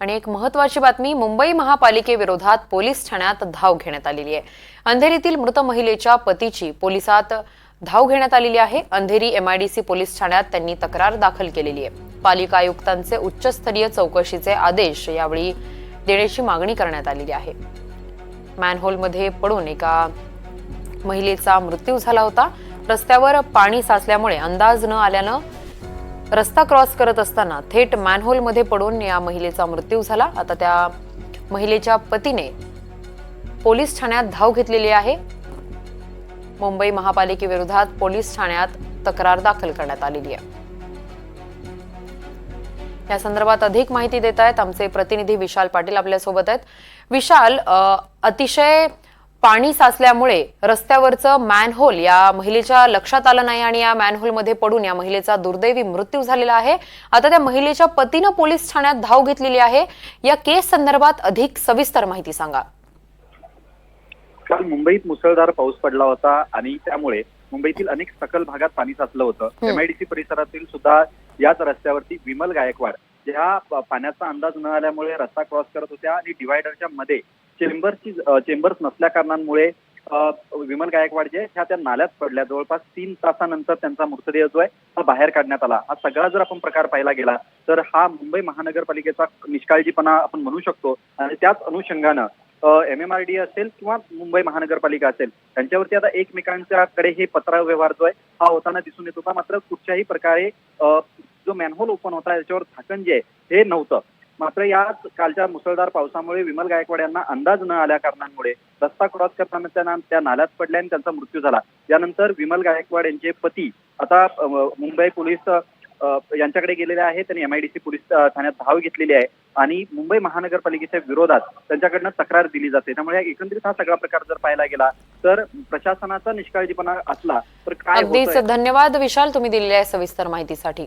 आणि एक महत्त्वाची बातमी, मुंबई महापालिकेविरोधात पोलीस ठाण्यात धाव घेण्यात आलेली आहे। अंधेरीतील मृत महिलेच्या पतीची पोलिसात धाव घेण्यात आलेली आहे। अंधेरी एमआयडीसी पोलीस ठाण्यात त्यांनी तक्रार दाखल केलेली आहे। पालिका आयुक्तांचे उच्चस्तरीय चौकशीचे आदेश यावेळी देण्याची मागणी करण्यात आलेली आहे। मॅनहोलमध्ये पडून एका महिलेचा मृत्यू झाला होता। रस्त्यावर पाणी साचल्यामुळे अंदाज न आल्यानं रस्ता क्रॉस करत असताना थेट मॅनहोलमध्ये पडून या महिलेचा मृत्यू झाला। आता त्या महिलेच्या पतीने पोलीस ठाण्यात धाव घेतलेली आहे। मुंबई महापालिकेविरोधात पोलीस ठाण्यात तक्रार दाखल करण्यात आलेली आहे। या संदर्भात अधिक माहिती देत आहेत आमचे प्रतिनिधी विशाल पाटील आपल्यासोबत आहेत। विशाल, अतिशय पाणी साचल्यामुळे रस्त्यावरचं मॅनहोल या महिलेच्या लक्षात आलं नाही आणि या मॅनहोलमध्ये पडून या महिलेचा दुर्दैवी मृत्यू झालेला आहे। आता त्या महिलेच्या पतीने पोलीस ठाण्यात धाव घेतलेली आहे। या केस संदर्भात अधिक सविस्तर माहिती सांगा। काल मुंबईत मुसळधार पाऊस पडला होता आणि त्यामुळे मुंबईतील अनेक सखल भागात पाणी साचलं होतं। एमआयडीसी परिसरातील सुद्धा याच रस्त्यावरती विमल गायकवाड या पाण्याचा अंदाज न आल्यामुळे रस्ता क्रॉस करत होत्या आणि डिवायडरच्या मध्ये चेंबर्स नसल्या कारणांमुळे विमल गायकवाड जे ह्या त्या नाल्यात पडल्या। जवळपास 3 तासानंतर त्यांचा मृतदेह जो आहे हा बाहेर काढण्यात आला। हा सगळा जर आपण प्रकार पाहायला गेला तर हा मुंबई महानगरपालिकेचा निष्काळजीपणा आपण म्हणू शकतो आणि त्याच अनुषंगानं MMRD असेल किंवा मुंबई महानगरपालिका असेल त्यांच्यावरती आता एकमेकांच्याकडे हे पत्रव्यवहार जो आहे हा होताना दिसून येत होता। मात्र कुठच्याही प्रकारे जो मॅनहोल ओपन होता याच्यावर झाकण जे आहे हे नव्हतं। मात्र याच कालच्या मुसळधार पावसामुळे विमल गायकवाड यांना अंदाज न आल्या कारणांमुळे रस्ता क्रॉस करताना त्या नाल्यात पडल्या आणि त्यांचा मृत्यू झाला। यानंतर विमल गायकवाड यांचे पती आता मुंबई पोलीस यांच्याकडे गेलेले आहे। त्यांनी एमआयडीसी पोलीस ठाण्यात धाव घेतलेली आहे आणि मुंबई महानगरपालिकेच्या विरोधात त्यांच्याकडनं तक्रार दिली जाते। त्यामुळे एकंदरीत हा सगळा प्रकार जर पाहायला गेला तर प्रशासनाचा निष्काळजीपणा असला तर काय होतंय। अगदीच धन्यवाद विशाल, तुम्ही दिलेल्या सविस्तर माहितीसाठी।